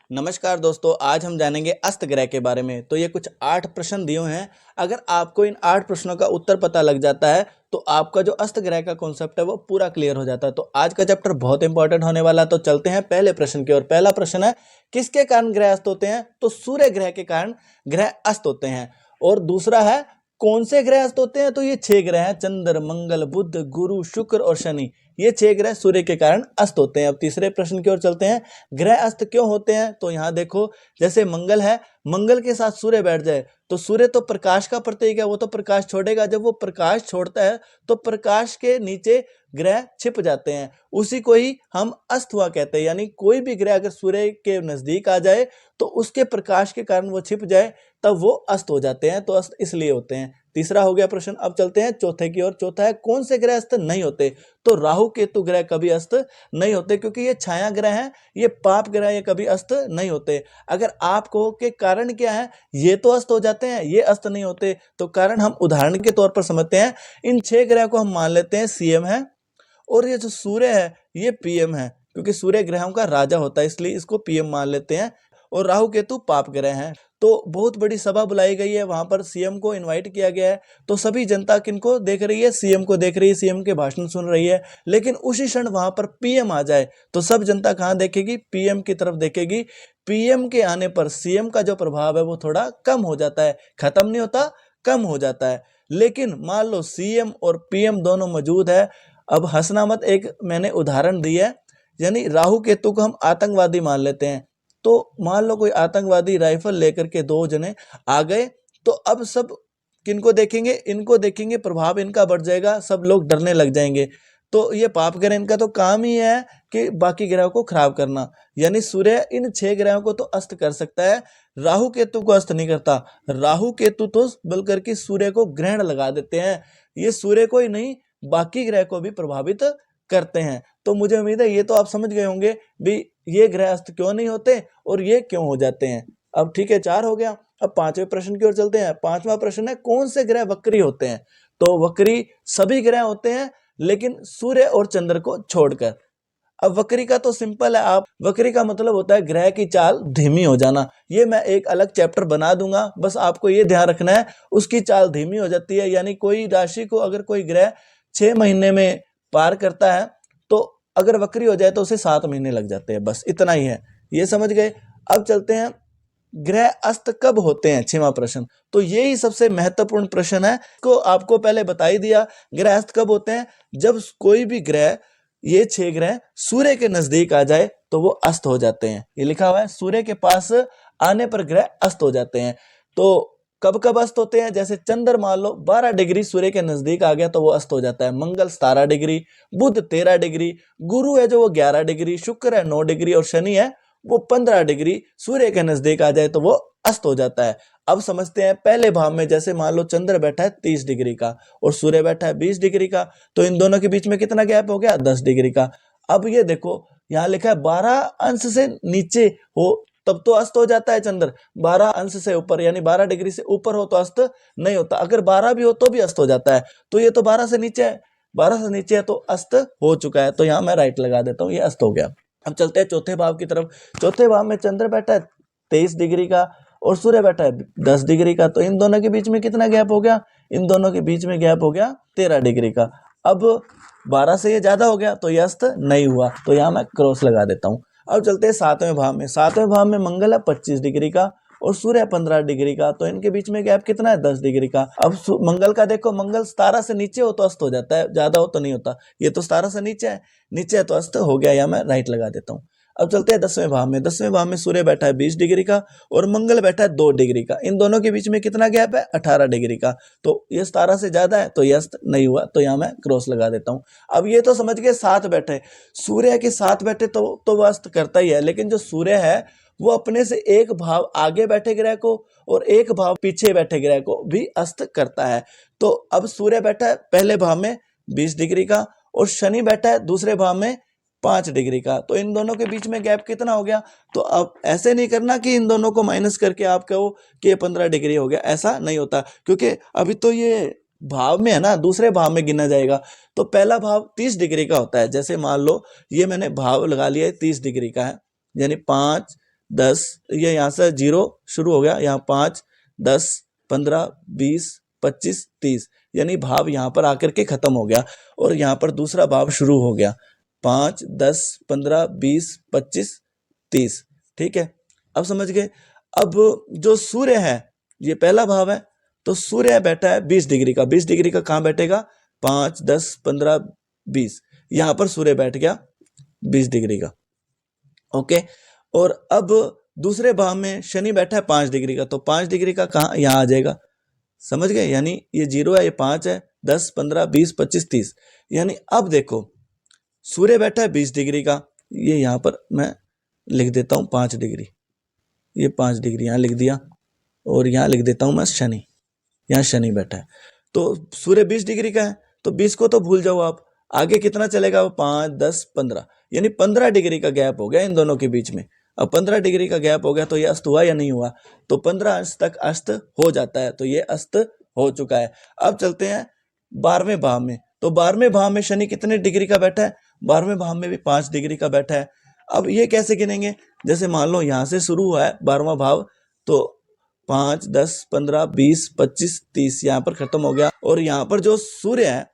नमस्कार दोस्तों, आज हम जानेंगे अस्त ग्रह के बारे में। तो ये कुछ 8 प्रश्न दिए हैं। अगर आपको इन 8 प्रश्नों का उत्तर पता लग जाता है तो आपका जो अस्त ग्रह का कॉन्सेप्ट है वो पूरा क्लियर हो जाता है। तो आज का चैप्टर बहुत इंपॉर्टेंट होने वाला है। तो चलते हैं पहले प्रश्न की ओर। पहला प्रश्न है, किसके कारण ग्रह अस्त होते हैं? तो सूर्य ग्रह के कारण ग्रह अस्त होते हैं। और दूसरा है, कौन से ग्रह अस्त होते हैं? तो ये 6 ग्रह हैं, चंद्र, मंगल, बुध, गुरु, शुक्र और शनि। ये 6 ग्रह सूर्य के कारण अस्त होते हैं। अब तीसरे प्रश्न की ओर चलते हैं, ग्रह अस्त क्यों होते हैं? तो यहाँ देखो, जैसे मंगल है, मंगल के साथ सूर्य बैठ जाए तो सूर्य तो प्रकाश का प्रतीक है, वो तो प्रकाश छोड़ेगा। जब वो प्रकाश छोड़ता है तो प्रकाश के नीचे ग्रह छिप जाते हैं, उसी को ही हम अस्त हुआ कहते हैं। यानी कोई भी ग्रह अगर सूर्य के नजदीक आ जाए तो उसके प्रकाश के कारण वो छिप जाए, तब वो अस्त हो जाते हैं। तो अस्त इसलिए होते हैं। तीसरा हो गया प्रश्न। अब चलते हैं चौथे की ओर। चौथा है, कौन से ग्रह अस्त नहीं होते? तो राहु केतु ग्रह कभी अस्त नहीं होते, क्योंकि ये छाया ग्रह हैं, ये पाप ग्रह, ये कभी अस्त नहीं होते। अगर आप कहो कि कारण क्या है, ये तो अस्त हो जाते हैं, ये अस्त नहीं होते, तो कारण हम उदाहरण के तौर पर समझते हैं। इन 6 ग्रह को हम मान लेते हैं सीएम है, और ये जो सूर्य है ये पीएम है, क्योंकि सूर्य ग्रहों का राजा होता है, इसलिए इसको पीएम मान लेते हैं। और राहु केतु पाप ग्रह हैं। तो बहुत बड़ी सभा बुलाई गई है, वहां पर सीएम को इनवाइट किया गया है। तो सभी जनता किनको देख रही है? सीएम को देख रही है, सीएम के भाषण सुन रही है। लेकिन उसी क्षण वहां पर पीएम आ जाए तो सब जनता कहां देखेगी? पीएम की तरफ देखेगी। पीएम के आने पर सीएम का जो प्रभाव है वो थोड़ा कम हो जाता है, खत्म नहीं होता, कम हो जाता है। लेकिन मान लो सीएम और पीएम दोनों मौजूद है। अब हंसना मत, एक मैंने उदाहरण दी है। यानी राहु केतु को हम आतंकवादी मान लेते हैं। तो मान लो कोई आतंकवादी राइफल लेकर के 2 जने आ गए, तो अब सब किनको देखेंगे? इनको देखेंगे, प्रभाव इनका बढ़ जाएगा, सब लोग डरने लग जाएंगे। तो ये पाप ग्रह, इनका तो काम ही है कि बाकी ग्रहों को खराब करना। यानी सूर्य इन 6 ग्रहों को तो अस्त कर सकता है, राहु केतु को अस्त नहीं करता। राहु केतु तो बल्कि कि सूर्य को ग्रहण लगा देते हैं। ये सूर्य को ही नहीं, बाकी ग्रह को भी प्रभावित करते हैं। तो मुझे उम्मीद है ये तो आप समझ गए होंगे भी ये ग्रह अस्त क्यों नहीं होते और ये क्यों हो जाते हैं। अब ठीक है, 4 हो गया। अब 5वें प्रश्न की ओर चलते हैं। 5वां प्रश्न है, कौन से ग्रह वक्री होते हैं? तो वक्री सभी ग्रह होते हैं, लेकिन सूर्य और चंद्र को छोड़कर। अब वक्री का तो सिंपल है, आप वक्री का मतलब होता है ग्रह की चाल धीमी हो जाना। ये मैं एक अलग चैप्टर बना दूंगा, बस आपको ये ध्यान रखना है, उसकी चाल धीमी हो जाती है। यानी कोई राशि को अगर कोई ग्रह 6 महीने में पार करता है, तो अगर वक्री हो जाए तो उसे 7 महीने लग जाते हैं। बस इतना ही है, ये समझ गए। अब चलते हैं, ग्रह अस्त कब होते हैं? 6वां प्रश्न। तो यही सबसे महत्वपूर्ण प्रश्न है, को आपको पहले बता ही दिया। ग्रह अस्त कब होते हैं? जब कोई भी ग्रह, ये 6 ग्रह सूर्य के नजदीक आ जाए तो वो अस्त हो जाते हैं। ये लिखा हुआ है, सूर्य के पास आने पर ग्रह अस्त हो जाते हैं। तो कब कब अस्त होते हैं? जैसे चंद्र मान लो 12 डिग्री सूर्य के नजदीक आ गया तो वो अस्त हो जाता है। मंगल 17 डिग्री, बुध 13 डिग्री, गुरु है जो वो 11 डिग्री, शुक्र है 9 डिग्री और शनि है वो 15 डिग्री सूर्य के नजदीक आ जाए तो वो अस्त हो जाता है। अब समझते हैं पहले भाव में। जैसे मान लो चंद्र बैठा है 30 डिग्री का और सूर्य बैठा है 20 डिग्री का, तो इन दोनों के बीच में कितना गैप हो गया? 10 डिग्री का। अब ये देखो, यहाँ लिखा है 12 अंश से नीचे हो तब तो अस्त हो जाता है चंद्र, 12 अंश से ऊपर यानी 12 डिग्री से ऊपर हो तो अस्त नहीं होता। अगर 12 भी हो तो भी अस्त हो जाता है। तो ये तो 12 से नीचे है, 12 से नीचे है तो अस्त हो चुका है। तो यहाँ मैं राइट लगा देता हूँ, ये अस्त हो गया। अब चलते हैं चौथे भाव की तरफ। चौथे भाव में चंद्र बैठा है 23 डिग्री का और सूर्य बैठा है 10 डिग्री का, तो इन दोनों के बीच में कितना गैप हो गया? इन दोनों के बीच में गैप हो गया 13 डिग्री का। अब 12 से ये ज्यादा हो गया तो ये अस्त नहीं हुआ, तो यहाँ मैं क्रॉस लगा देता हूँ। अब चलते हैं 7वें भाव में। 7वें भाव में मंगल है 25 डिग्री का और सूर्य 15 डिग्री का, तो इनके बीच में गैप कितना है? 10 डिग्री का। अब मंगल का देखो, मंगल 17 से नीचे हो तो अस्त हो जाता है, ज्यादा हो तो नहीं होता। ये तो 17 से नीचे है, नीचे है तो अस्त हो गया, या मैं राइट लगा देता हूँ। अब चलते हैं 10वें भाव में। 10वें भाव में सूर्य बैठा है 20 डिग्री का और मंगल बैठा है 2 डिग्री का। इन दोनों के बीच में कितना गैप है? 18 डिग्री का। तो ये 17 से ज्यादा है तो ये अस्त नहीं हुआ, तो यहाँ मैं क्रॉस लगा देता हूँ। अब ये तो समझ गए, साथ बैठे सूर्य के साथ बैठे तो वह अस्त करता ही है। लेकिन जो सूर्य है वो अपने से एक भाव आगे बैठे ग्रह को और एक भाव पीछे बैठे ग्रह को भी अस्त करता है। तो अब सूर्य बैठा है पहले भाव में 20 डिग्री का और शनि बैठा है दूसरे भाव में 5 डिग्री का, तो इन दोनों के बीच में गैप कितना हो गया? तो अब ऐसे नहीं करना कि इन दोनों को माइनस करके आप कहो कि 15 डिग्री हो गया, ऐसा नहीं होता, क्योंकि अभी तो ये भाव में है ना, दूसरे भाव में गिना जाएगा। तो पहला भाव 30 डिग्री का होता है। जैसे मान लो ये मैंने भाव लगा लिया है 30 डिग्री का है, यानी 5 10, ये यहाँ से 0 शुरू हो गया, यहाँ 5, 10, 15, 20, 25, 30, यानी भाव यहाँ पर आकर के खत्म हो गया और यहाँ पर दूसरा भाव शुरू हो गया, 5, 10, 15, 20, 25, 30। ठीक है, अब समझ गए। अब जो सूर्य है ये पहला भाव है, तो सूर्य बैठा है 20 डिग्री का। 20 डिग्री का कहाँ बैठेगा? 5, 10, 15, 20, यहां पर सूर्य बैठ गया 20 डिग्री का। ओके, और अब दूसरे भाव में शनि बैठा है 5 डिग्री का, तो 5 डिग्री का कहाँ? यहाँ आ जाएगा। समझ गए? यानी ये 0 है, ये 5 है, 10, 15, 20, 25, 30। यानी अब देखो सूर्य बैठा है 20 डिग्री का, ये यहाँ पर मैं लिख देता हूँ 5 डिग्री, ये 5 डिग्री यहाँ लिख दिया, और यहाँ लिख देता हूँ मैं शनि, यहाँ शनि बैठा है। तो सूर्य 20 डिग्री का है, तो 20 को तो भूल जाओ आप, आगे कितना चलेगा? वो 5, 10, 15, यानी 15 डिग्री का गैप हो गया इन दोनों के बीच में। अब 15 डिग्री का गैप हो गया तो ये अस्त हुआ या नहीं हुआ? तो 15 अंश तक अस्त हो जाता है, तो ये अस्त हो चुका है। अब चलते हैं 12वें भाव में, तो 12वें भाव में शनि कितने डिग्री का बैठा है? 12वें भाव में भी 5 डिग्री का बैठा है। अब ये कैसे गिनेंगे? जैसे मान लो यहाँ से शुरू हुआ है 12वां भाव, तो 5, 10, 15, 20, 25, 30 यहाँ पर खत्म हो गया, और यहाँ पर जो सूर्य है,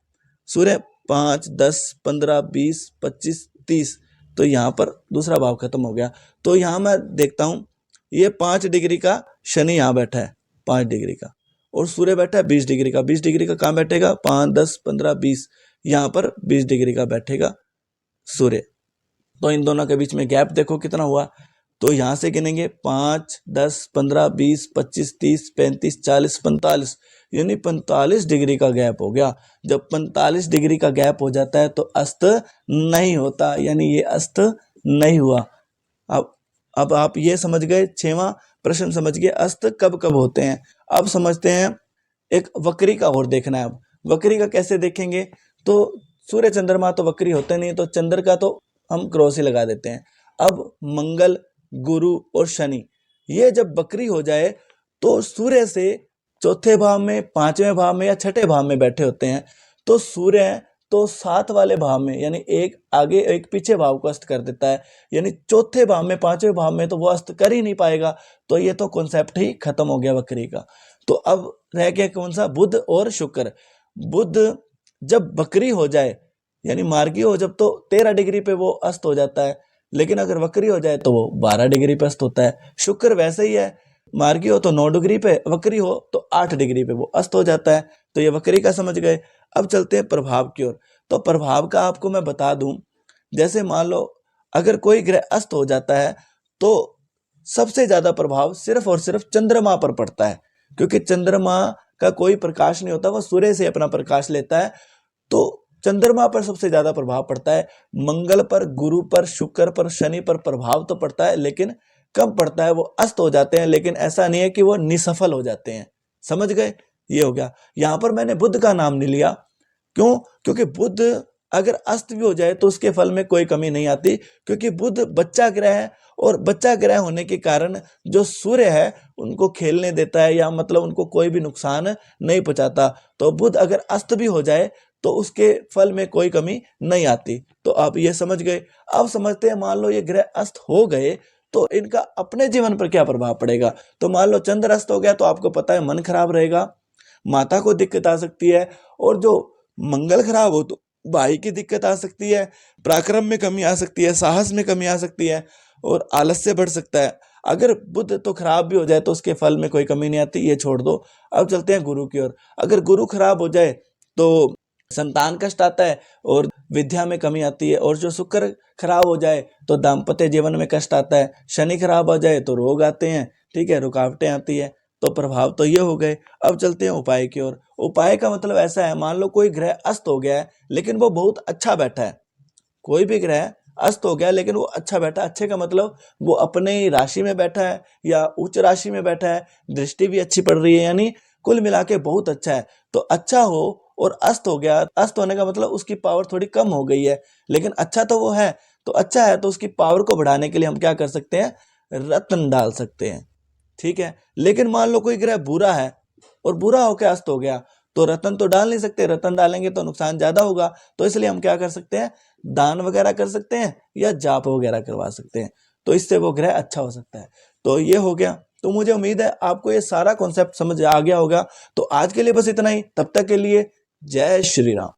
सूर्य 5, 10, 15, 20, 25, 30, तो यहाँ पर दूसरा भाव खत्म हो गया। तो यहाँ मैं देखता हूँ ये 5 डिग्री का शनि यहाँ बैठा है 5 डिग्री का, और सूर्य बैठा है 20 डिग्री का। 20 डिग्री का कहाँ बैठेगा? 5, 10, 15, 20, यहाँ पर 20 डिग्री का बैठेगा सूर्य। तो इन दोनों के बीच में गैप देखो कितना हुआ, तो यहां से गिनेंगे 5, 10, 15, 20, 25, 30, 35, 40, 45, यानी 45 डिग्री का गैप हो गया। जब 45 डिग्री का गैप हो जाता है तो अस्त नहीं होता, यानी ये अस्त नहीं हुआ। अब आप ये समझ गए, 6वां प्रश्न समझ गए अस्त कब कब होते हैं। अब समझते हैं एक वक्री का और देखना है। अब वक्री का कैसे देखेंगे? तो सूर्य चंद्रमा तो वक्री होते नहीं, तो चंद्र का तो हम क्रॉस ही लगा देते हैं। अब मंगल, गुरु और शनि ये जब वक्री हो जाए तो सूर्य से चौथे भाव में, 5वें भाव में या 6ठे भाव में बैठे होते हैं, तो सूर्य तो 7 वाले भाव में, यानी एक आगे एक पीछे भाव को अस्त कर देता है, यानी चौथे भाव में, 5वें भाव में तो वो अस्त कर ही नहीं पाएगा। तो ये तो कॉन्सेप्ट ही खत्म हो गया वक्री का। तो अब रह गया कौन सा? बुध और शुक्र। बुध जब वक्री हो जाए, यानी मार्गी हो जब, तो 13 डिग्री पे वो अस्त हो जाता है, लेकिन अगर वक्री हो जाए तो वो 12 डिग्री पे अस्त होता है। शुक्र वैसे ही है, मार्गी हो तो 9 डिग्री पे, वक्री हो तो 8 डिग्री पे वो अस्त हो जाता है। तो ये वक्री का समझ गए। अब चलते हैं प्रभाव की ओर। तो प्रभाव का आपको मैं बता दूं, जैसे मान लो अगर कोई ग्रह अस्त हो जाता है तो सबसे ज्यादा प्रभाव सिर्फ और सिर्फ चंद्रमा पर पड़ता है, क्योंकि चंद्रमा का कोई प्रकाश नहीं होता, वह सूर्य से अपना प्रकाश लेता है, तो चंद्रमा पर सबसे ज्यादा प्रभाव पड़ता है। मंगल पर, गुरु पर, शुक्र पर, शनि पर प्रभाव तो पड़ता है, लेकिन कम पड़ता है, वो अस्त हो जाते हैं, लेकिन ऐसा नहीं है कि वो निसफल हो जाते हैं। समझ गए? ये हो गया। यहां पर मैंने बुध का नाम नहीं लिया, क्यों? क्योंकि बुध अगर अस्त भी हो जाए तो उसके फल में कोई कमी नहीं आती, क्योंकि बुध बच्चा ग्रह है, और बच्चा ग्रह होने के कारण जो सूर्य है उनको खेलने देता है, या मतलब उनको कोई भी नुकसान नहीं पहुंचाता। तो बुध अगर अस्त भी हो जाए तो उसके फल में कोई कमी नहीं आती। तो आप ये समझ गए। अब समझते हैं, मान लो ये ग्रह अस्त हो गए तो इनका अपने जीवन पर क्या प्रभाव पड़ेगा। तो मान लो चंद्र अस्त हो गया तो आपको पता है मन खराब रहेगा, माता को दिक्कत आ सकती है, और जो मंगल खराब हो तो भाई की दिक्कत आ सकती है, पराक्रम में कमी आ सकती है, साहस में कमी आ सकती है, और आलस्य बढ़ सकता है। अगर बुध तो खराब भी हो जाए तो उसके फल में कोई कमी नहीं आती, ये छोड़ दो। अब चलते हैं गुरु की ओर। अगर गुरु खराब हो जाए तो संतान कष्ट आता है और विद्या में कमी आती है, और जो शुक्र खराब हो जाए तो दाम्पत्य जीवन में कष्ट आता है, शनि खराब हो जाए तो रोग आते हैं, ठीक है, रुकावटें आती है। तो प्रभाव तो ये हो गए। अब चलते हैं उपाय की ओर। उपाय का मतलब ऐसा है, मान लो कोई ग्रह अस्त हो गया है लेकिन वो बहुत अच्छा बैठा है, कोई भी ग्रह अस्त हो गया लेकिन वो अच्छा बैठा, अच्छे का मतलब वो अपने ही राशि में बैठा है या उच्च राशि में बैठा है, दृष्टि भी अच्छी पड़ रही है, यानी कुल मिला के बहुत अच्छा है। तो अच्छा हो और अस्त हो गया, अस्त होने का मतलब उसकी पावर थोड़ी कम हो गई है, लेकिन अच्छा तो वो है। तो अच्छा है तो उसकी पावर को बढ़ाने के लिए हम क्या कर सकते हैं? रत्न डाल सकते हैं, ठीक है। लेकिन मान लो कोई ग्रह बुरा है और बुरा होकर अस्त हो गया, तो रत्न तो डाल नहीं सकते, रत्न डालेंगे तो नुकसान ज्यादा होगा। तो इसलिए हम क्या कर सकते हैं? दान वगैरह कर सकते हैं या जाप वगैरह करवा सकते हैं। तो इससे वो ग्रह अच्छा हो सकता है। तो ये हो गया। तो मुझे उम्मीद है आपको ये सारा कॉन्सेप्ट समझ आ गया होगा। तो आज के लिए बस इतना ही। तब तक के लिए जय श्री राम।